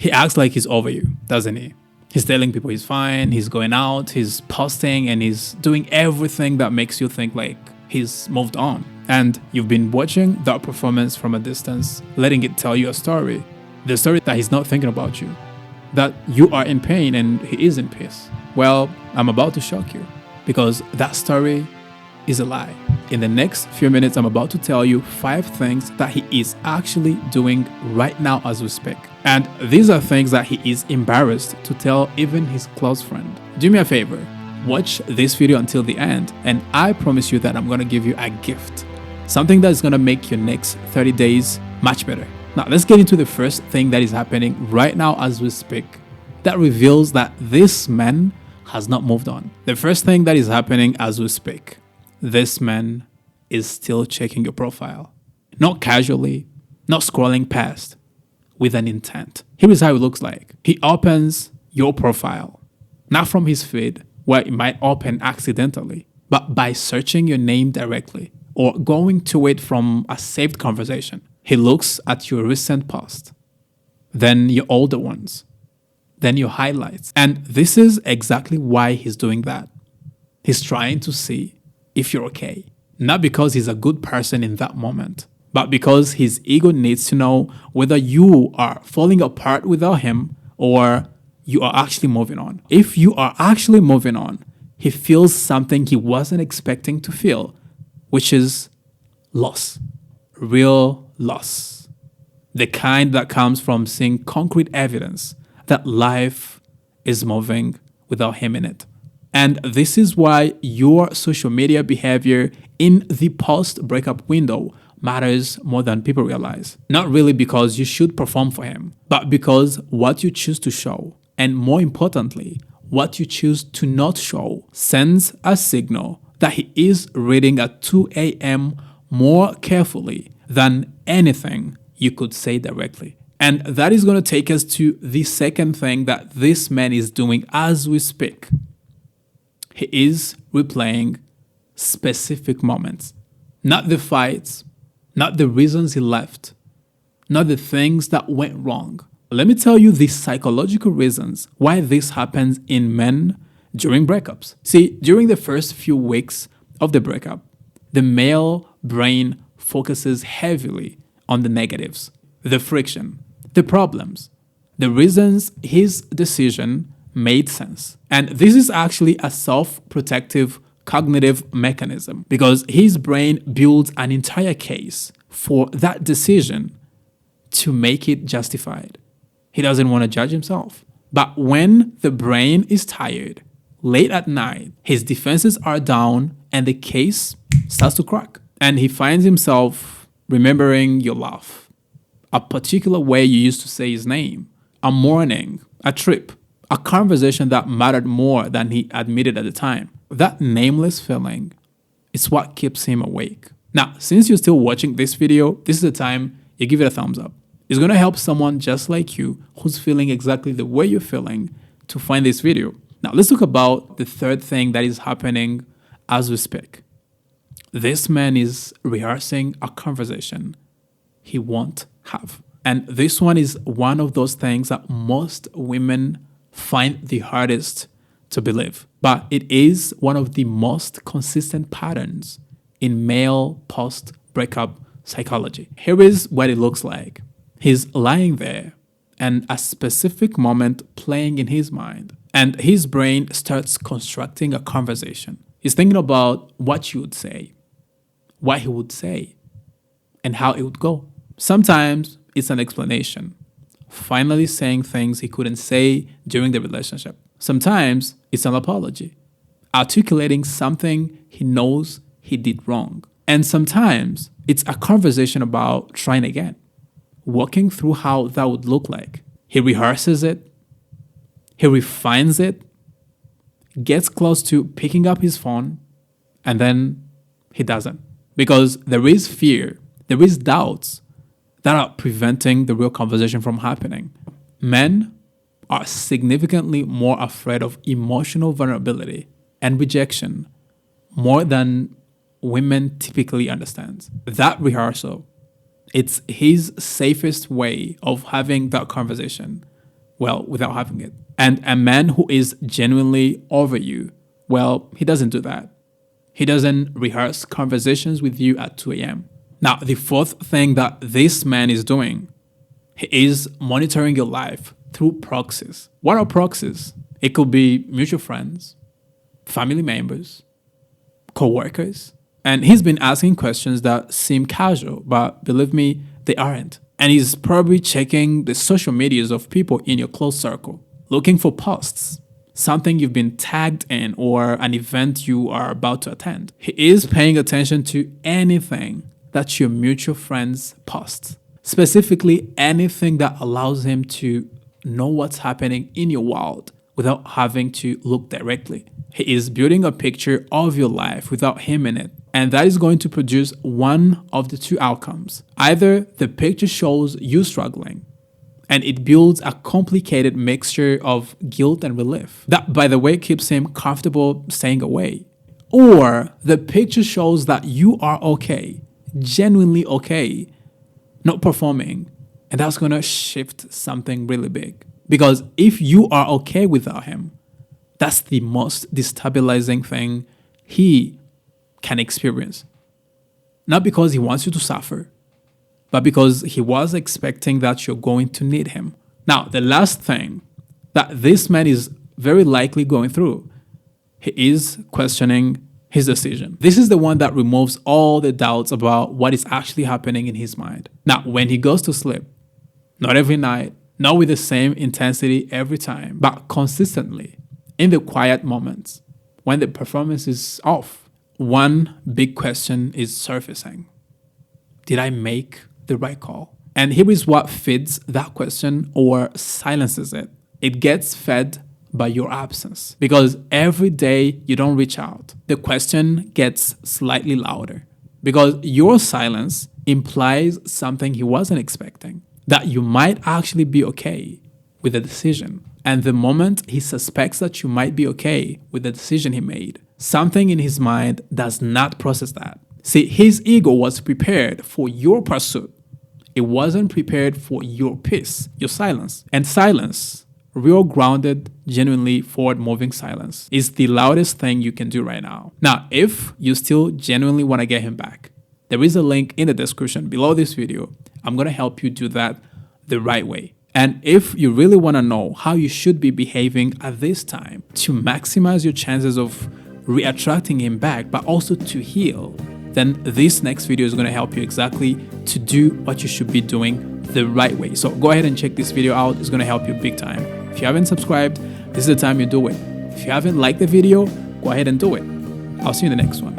He acts like he's over you, doesn't he? He's telling people he's fine, he's going out, he's posting, and he's doing everything that makes you think like he's moved on. And you've been watching that performance from a distance, letting it tell you a story. The story that he's not thinking about you, that you are in pain and he is in peace. Well, I'm about to shock you because that story is a lie. In the next few minutes, I'm about to tell you 5 things that he is actually doing right now as we speak. And these are things that he is embarrassed to tell even his close friend. Do me a favor, watch this video until the end, and I promise you that I'm going to give you a gift. Something that's going to make your next 30 days much better. Now, let's get into the first thing that is happening right now as we speak that reveals that this man has not moved on. The first thing that is happening as we speak, this man is still checking your profile. Not casually, not scrolling past, with an intent. Here is how it looks like. He opens your profile, not from his feed, where it might open accidentally, but by searching your name directly or going to it from a saved conversation. He looks at your recent post, then your older ones, then your highlights. And this is exactly why he's doing that. He's trying to see if you're okay. Not because he's a good person in that moment, but because his ego needs to know whether you are falling apart without him or you are actually moving on. If you are actually moving on, he feels something he wasn't expecting to feel, which is loss. Real loss. The kind that comes from seeing concrete evidence that life is moving without him in it. And this is why your social media behavior in the post-breakup window matters more than people realize. Not really because you should perform for him, but because what you choose to show, and more importantly, what you choose to not show, sends a signal that he is reading at 2 a.m. more carefully than anything you could say directly. And that is going to take us to the second thing that this man is doing as we speak. He is replaying specific moments, not the fights, not the reasons he left, not the things that went wrong. Let me tell you the psychological reasons why this happens in men during breakups. See, during the first few weeks of the breakup, the male brain focuses heavily on the negatives, the friction, the problems, the reasons his decision made sense. And this is actually a self-protective cognitive mechanism because his brain builds an entire case for that decision to make it justified. He doesn't want to judge himself. But when the brain is tired, late at night, his defenses are down and the case starts to crack. And he finds himself remembering your laugh, a particular way you used to say his name, a morning, a trip, a conversation that mattered more than he admitted at the time. That nameless feeling is what keeps him awake. Now, since you're still watching this video, this is the time you give it a thumbs up. It's going to help someone just like you who's feeling exactly the way you're feeling to find this video. Now, let's talk about the third thing that is happening as we speak. This man is rehearsing a conversation he won't have. And this one is one of those things that most women find the hardest to believe. But it is one of the most consistent patterns in male post-breakup psychology. Here is what it looks like. He's lying there and a specific moment playing in his mind. And his brain starts constructing a conversation. He's thinking about what you would say, what he would say, and how it would go. Sometimes it's an explanation, finally saying things he couldn't say during the relationship. Sometimes it's an apology, articulating something he knows he did wrong. And sometimes it's a conversation about trying again, walking through how that would look like. He rehearses it, he refines it, gets close to picking up his phone, and then he doesn't. Because there is fear, there is doubts that are preventing the real conversation from happening. Men are significantly more afraid of emotional vulnerability and rejection more than women typically understand. That rehearsal, it's his safest way of having that conversation well, without having it. And a man who is genuinely over you, well, he doesn't do that. He doesn't rehearse conversations with you at 2 a.m. Now, the fourth thing that this man is doing, he is monitoring your life through proxies. What are proxies? It could be mutual friends, family members, co-workers. And he's been asking questions that seem casual, but believe me, they aren't. And he's probably checking the social medias of people in your close circle, looking for posts, something you've been tagged in, or an event you are about to attend. He is paying attention to anything that your mutual friends post, specifically anything that allows him to know what's happening in your world without having to look directly. He is building a picture of your life without him in it. And that is going to produce one of the two outcomes. Either the picture shows you struggling, and it builds a complicated mixture of guilt and relief that, by the way, keeps him comfortable staying away. Or the picture shows that you are okay, genuinely okay, not performing. And that's going to shift something really big. Because if you are okay without him, that's the most destabilizing thing he can experience. Not because he wants you to suffer, but because he was expecting that you're going to need him. Now, the last thing that this man is very likely going through, he is questioning his decision. This is the one that removes all the doubts about what is actually happening in his mind. Now, when he goes to sleep, not every night, not with the same intensity every time, but consistently, in the quiet moments, when the performance is off, one big question is surfacing. Did I make the right call? And here is what feeds that question or silences it. It gets fed by your absence. Because every day you don't reach out, the question gets slightly louder. Because your silence implies something he wasn't expecting. That you might actually be okay with the decision. And the moment he suspects that you might be okay with the decision he made, something in his mind does not process that. See, his ego was prepared for your pursuit. It wasn't prepared for your peace, your silence. And silence, real grounded, genuinely forward-moving silence, is the loudest thing you can do right now. Now, if you still genuinely want to get him back, there is a link in the description below this video. I'm going to help you do that the right way. And if you really want to know how you should be behaving at this time to maximize your chances of re-attracting him back, but also to heal, then this next video is going to help you exactly to do what you should be doing the right way. So go ahead and check this video out. It's going to help you big time. If you haven't subscribed, this is the time you do it. If you haven't liked the video, go ahead and do it. I'll see you in the next one.